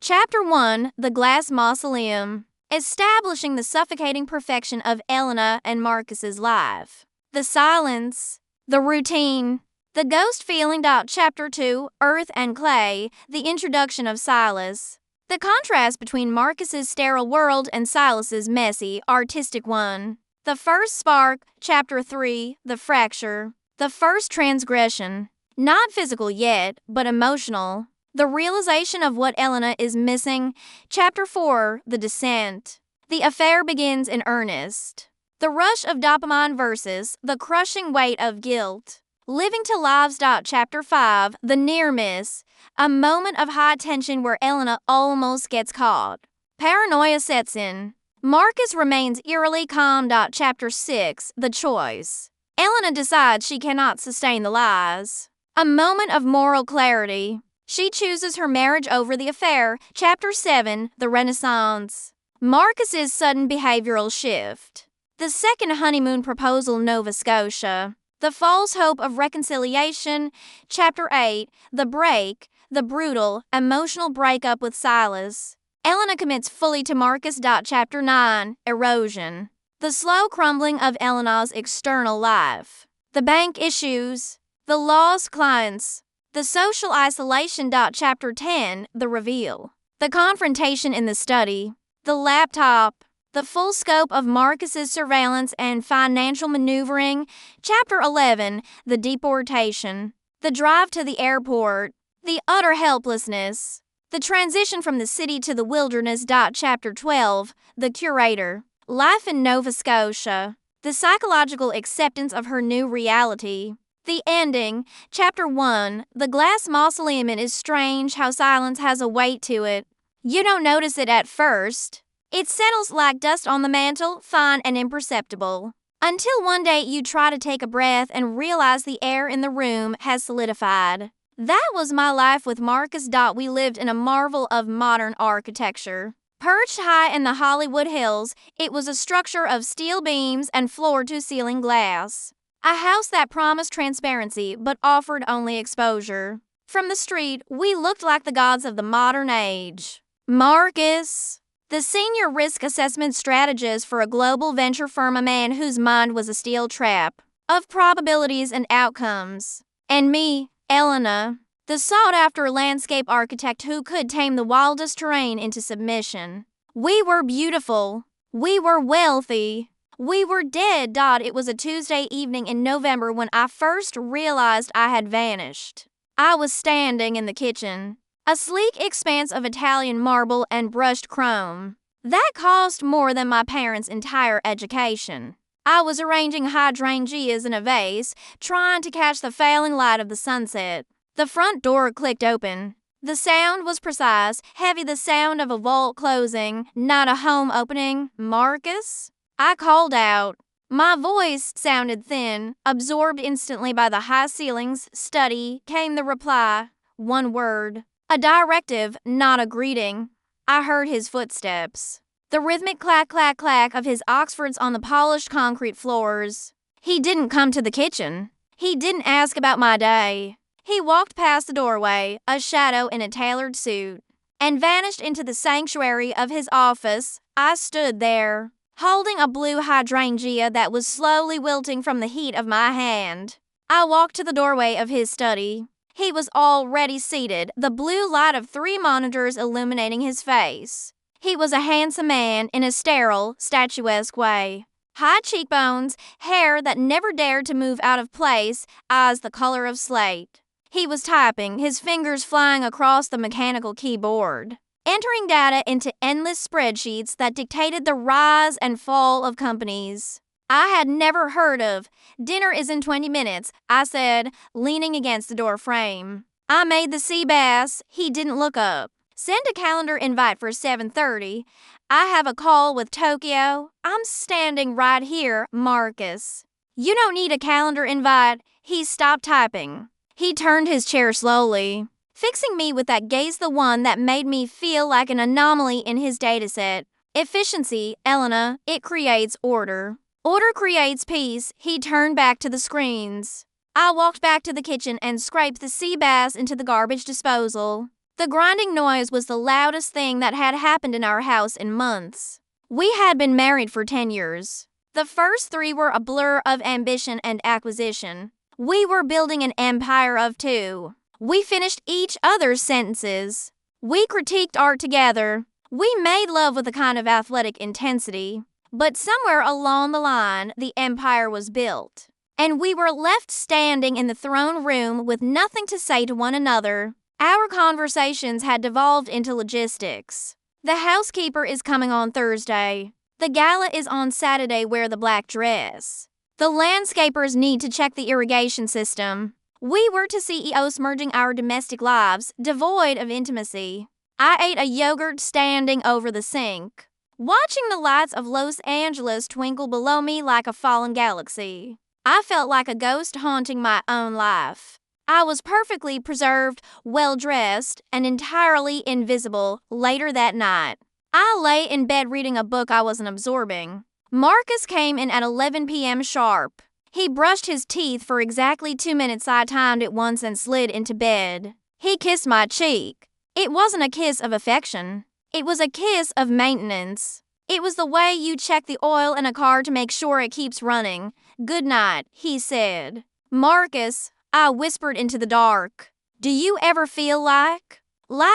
Chapter 1: The Glass Mausoleum. Establishing the suffocating perfection of Elena and Marcus's life. The silence. The routine. The ghost feeling. Chapter 2: Earth and Clay. The introduction of Silas. The contrast between Marcus's sterile world and Silas's messy, artistic one. The first spark. Chapter 3: The fracture. The first transgression. Not physical yet, but emotional. The realization of what Elena is missing. Chapter 4: The descent. The affair begins in earnest. The rush of dopamine versus the crushing weight of guilt. Living to lives. Chapter 5: The near miss. A moment of high tension where Elena almost gets caught. Paranoia sets in. Marcus remains eerily calm. Chapter 6: The choice. Elena decides she cannot sustain the lies. A moment of moral clarity. She chooses her marriage over the affair. Chapter 7: The Renaissance. Marcus's sudden behavioral shift. The second honeymoon proposal. Nova Scotia. The false hope of reconciliation. Chapter 8: The break. The brutal, emotional breakup with Silas. Elena commits fully to Marcus. Chapter 9: Erosion. The slow crumbling of Elena's external life. The bank issues. The lost clients. The social isolation. Chapter 10: The reveal. The confrontation in the study. The laptop. The full scope of Marcus's surveillance and financial maneuvering. Chapter 11: The deportation. The drive to the airport. The utter helplessness. The transition from the city to the wilderness. Chapter 12: The curator. Life in Nova Scotia. The psychological acceptance of her new reality. The ending. Chapter 1: The Glass Mausoleum. It is strange how silence has a weight to it. You don't notice it at first. It settles like dust on the mantle, fine and imperceptible. Until one day you try to take a breath and realize the air in the room has solidified. That was my life with Marcus. We lived in a marvel of modern architecture. Perched high in the Hollywood Hills, it was a structure of steel beams and floor-to-ceiling glass. A house that promised transparency but offered only exposure. From the street, we looked like the gods of the modern age. Marcus, the senior risk assessment strategist for a global venture firm, a man whose mind was a steel trap of probabilities and outcomes. And me, Elena, the sought-after landscape architect who could tame the wildest terrain into submission. We were beautiful. We were wealthy. We were dead. It was a Tuesday evening in November when I first realized I had vanished. I was standing in the kitchen, a sleek expanse of Italian marble and brushed chrome. That cost more than my parents' entire education. I was arranging hydrangeas in a vase, trying to catch the failing light of the sunset. The front door clicked open. The sound was precise, heavy, the sound of a vault closing, not a home opening. Marcus? I called out. My voice sounded thin. Absorbed instantly by the high ceilings, study, came the reply. One word. A directive, not a greeting. I heard his footsteps. The rhythmic clack, clack, clack of his Oxfords on the polished concrete floors. He didn't come to the kitchen. He didn't ask about my day. He walked past the doorway, a shadow in a tailored suit, and vanished into the sanctuary of his office. I stood there, holding a blue hydrangea that was slowly wilting from the heat of my hand. I walked to the doorway of his study. He was already seated, the blue light of 3 monitors illuminating his face. He was a handsome man in a sterile, statuesque way. High cheekbones, hair that never dared to move out of place, eyes the color of slate. He was typing, his fingers flying across the mechanical keyboard, entering data into endless spreadsheets that dictated the rise and fall of companies I had never heard of. Dinner is in 20 minutes, I said, leaning against the door frame. I made the sea bass. He didn't look up. Send a calendar invite for 7:30. I have a call with Tokyo. I'm standing right here, Marcus. You don't need a calendar invite. He stopped typing. He turned his chair slowly, fixing me with that gaze, the one that made me feel like an anomaly in his dataset. Efficiency, Elena, it creates order. Order creates peace. He turned back to the screens. I walked back to the kitchen and scraped the sea bass into the garbage disposal. The grinding noise was the loudest thing that had happened in our house in months. We had been married for 10 years. The first 3 were a blur of ambition and acquisition. We were building an empire of 2. We finished each other's sentences. We critiqued art together. We made love with a kind of athletic intensity. But somewhere along the line, the empire was built. And we were left standing in the throne room with nothing to say to one another. Our conversations had devolved into logistics. The housekeeper is coming on Thursday. The gala is on Saturday. Wear the black dress. The landscapers need to check the irrigation system. We were to CEOs merging our domestic lives, devoid of intimacy. I ate a yogurt standing over the sink, watching the lights of Los Angeles twinkle below me like a fallen galaxy. I felt like a ghost haunting my own life. I was perfectly preserved, well-dressed, and entirely invisible later that night. I lay in bed reading a book I wasn't absorbing. Marcus came in at 11 p.m. sharp. He brushed his teeth for exactly 2 minutes. I timed it once and slid into bed. He kissed my cheek. It wasn't a kiss of affection. It was a kiss of maintenance. It was the way you check the oil in a car to make sure it keeps running. "Good night," he said. "Marcus," I whispered into the dark. "Do you ever feel like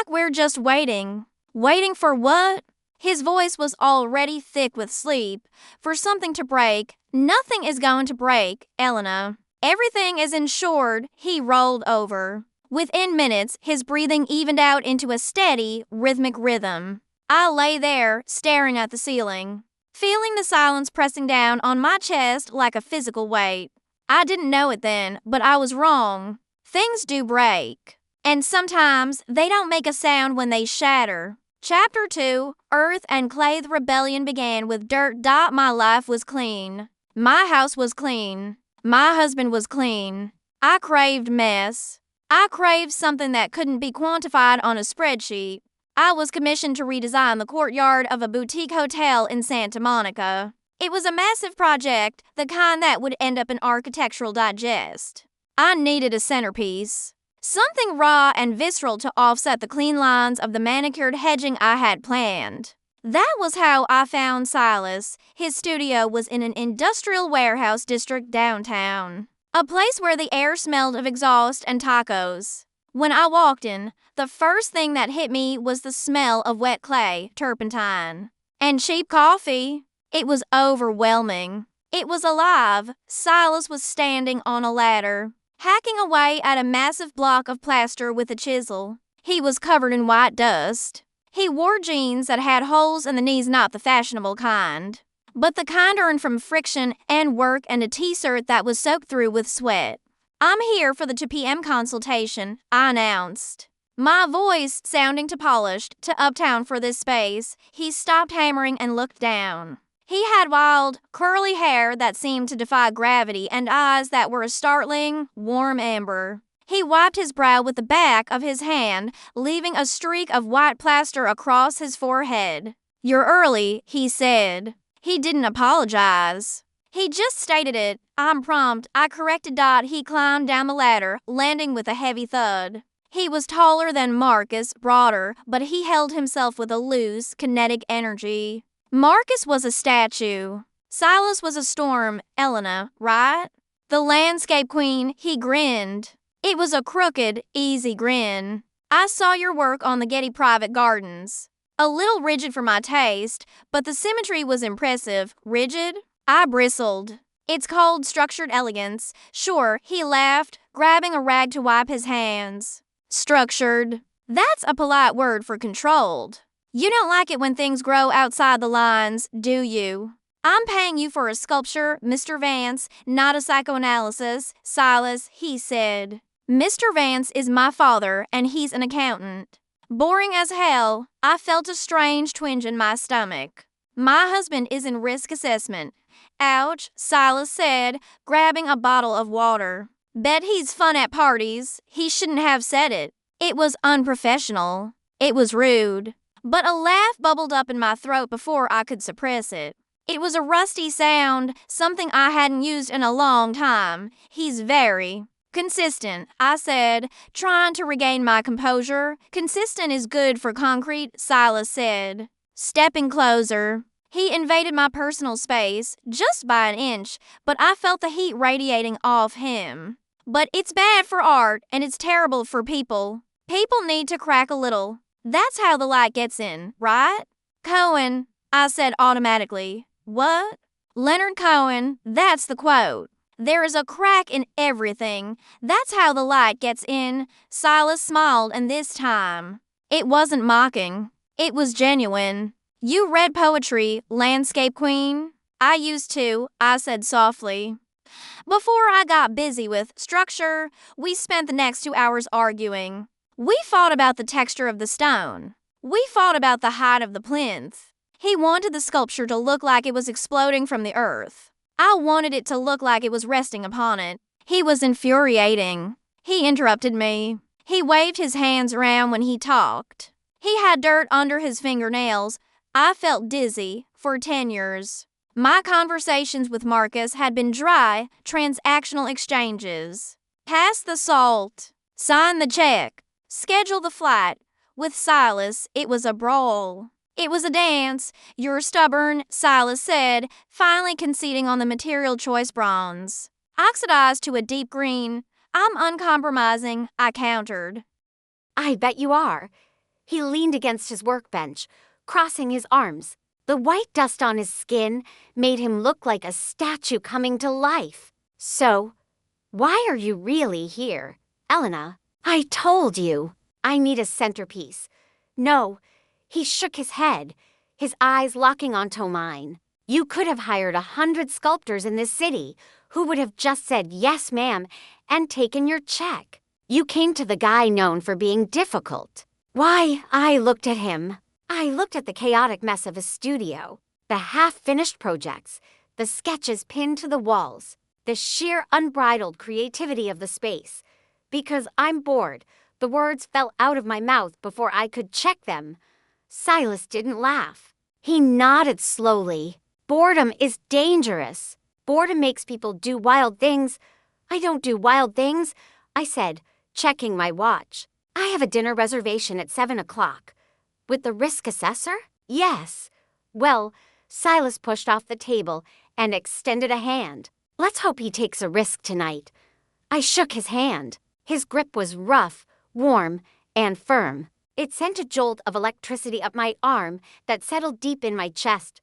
we're just waiting? Waiting for what?" His voice was already thick with sleep. "For something to break." "Nothing is going to break, Elena. Everything is insured." He rolled over. Within minutes, his breathing evened out into a steady, rhythmic rhythm. I lay there, staring at the ceiling, feeling the silence pressing down on my chest like a physical weight. I didn't know it then, but I was wrong. Things do break. And sometimes they don't make a sound when they shatter. Chapter 2, Earth and Clay. The rebellion began with dirt. My life was clean. My house was clean. My husband was clean. I craved mess. I craved something that couldn't be quantified on a spreadsheet. I was commissioned to redesign the courtyard of a boutique hotel in Santa Monica. It was a massive project, the kind that would end up in Architectural Digest. I needed a centerpiece. Something raw and visceral to offset the clean lines of the manicured hedging I had planned. That was how I found Silas. His studio was in an industrial warehouse district downtown. A place where the air smelled of exhaust and tacos. When I walked in, the first thing that hit me was the smell of wet clay, turpentine, and cheap coffee. It was overwhelming. It was alive. Silas was standing on a ladder, hacking away at a massive block of plaster with a chisel. He was covered in white dust. He wore jeans that had holes in the knees, not the fashionable kind, but the kind earned from friction and work, and a t-shirt that was soaked through with sweat. "I'm here for the 2 p.m. consultation," I announced, my voice sounding too polished to uptown for this space. He stopped hammering and looked down. He had wild, curly hair that seemed to defy gravity and eyes that were a startling, warm amber. He wiped his brow with the back of his hand, leaving a streak of white plaster across his forehead. "You're early," he said. He didn't apologize. He just stated it. "I'm prompt," I corrected. He climbed down the ladder, landing with a heavy thud. He was taller than Marcus, broader, but he held himself with a loose, kinetic energy. Marcus was a statue. Silas was a storm. Elena, right? The landscape queen. He grinned. It was a crooked, easy grin. "I saw your work on the Getty Private Gardens. A little rigid for my taste, but the symmetry was impressive." "Rigid?" I bristled. "It's called structured elegance." "Sure," he laughed, grabbing a rag to wipe his hands. "Structured. That's a polite word for controlled. You don't like it when things grow outside the lines, do you?" "I'm paying you for a sculpture, Mr. Vance, not a psychoanalysis, Silas," he said. "Mr. Vance is my father, and he's an accountant." Boring as hell. I felt a strange twinge in my stomach. "My husband is in risk assessment." "Ouch," Silas said, grabbing a bottle of water. "Bet he's fun at parties." He shouldn't have said it. It was unprofessional. It was rude. But a laugh bubbled up in my throat before I could suppress it. It was a rusty sound, something I hadn't used in a long time. "He's very Consistent, I said, trying to regain my composure. Consistent is good for concrete, Silas said. Stepping closer. He invaded my personal space, just by an inch, but I felt the heat radiating off him. But it's bad for art, and it's terrible for people. People need to crack a little. That's how the light gets in, right? Cohen, I said automatically. What? Leonard Cohen, that's the quote. There is a crack in everything. That's how the light gets in. Silas smiled, and this time, it wasn't mocking. It was genuine. You read poetry, landscape queen? I used to, I said softly. Before I got busy with structure, we spent the next 2 hours arguing. We fought about the texture of the stone. We fought about the height of the plinth. He wanted the sculpture to look like it was exploding from the earth. I wanted it to look like it was resting upon it. He was infuriating. He interrupted me. He waved his hands around when he talked. He had dirt under his fingernails. I felt dizzy for 10 years. My conversations with Marcus had been dry, transactional exchanges. Pass the salt. Sign the check. Schedule the flight. With Silas, it was a brawl. It was a dance. You're stubborn, Silas said, finally conceding on the material choice bronze. Oxidized to a deep green. I'm uncompromising, I countered. I bet you are. He leaned against his workbench, crossing his arms. The white dust on his skin made him look like a statue coming to life. So, why are you really here, Elena? I told you. I need a centerpiece. No, he shook his head, his eyes locking onto mine. You could have hired 100 sculptors in this city who would have just said yes, ma'am, and taken your check. You came to the guy known for being difficult. Why, I looked at him. I looked at the chaotic mess of his studio, the half-finished projects, the sketches pinned to the walls, the sheer unbridled creativity of the space. Because I'm bored, the words fell out of my mouth before I could check them. Silas didn't laugh. He nodded slowly. Boredom is dangerous. Boredom makes people do wild things. I don't do wild things, I said, checking my watch. I have a dinner reservation at 7 o'clock. With the risk assessor? Yes. Well, Silas pushed off the table and extended a hand. Let's hope he takes a risk tonight. I shook his hand. His grip was rough, warm, and firm. It sent a jolt of electricity up my arm that settled deep in my chest.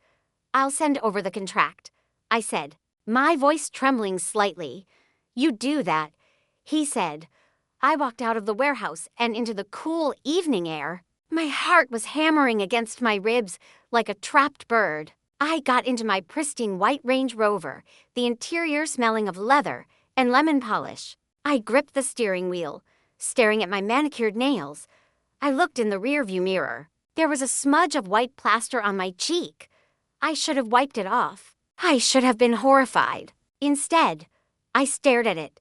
I'll send over the contract, I said, my voice trembling slightly. You do that, he said. I walked out of the warehouse and into the cool evening air. My heart was hammering against my ribs like a trapped bird. I got into my pristine white Range Rover, the interior smelling of leather and lemon polish. I gripped the steering wheel, staring at my manicured nails. I looked in the rearview mirror. There was a smudge of white plaster on my cheek. I should have wiped it off. I should have been horrified. Instead, I stared at it,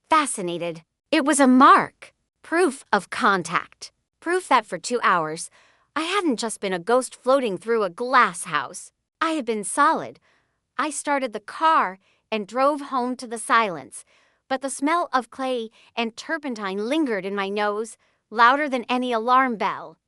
fascinated. It was a mark, proof of contact. Proof that for 2 hours, I hadn't just been a ghost floating through a glass house. I had been solid. I started the car and drove home to the silence, but the smell of clay and turpentine lingered in my nose, louder than any alarm bell.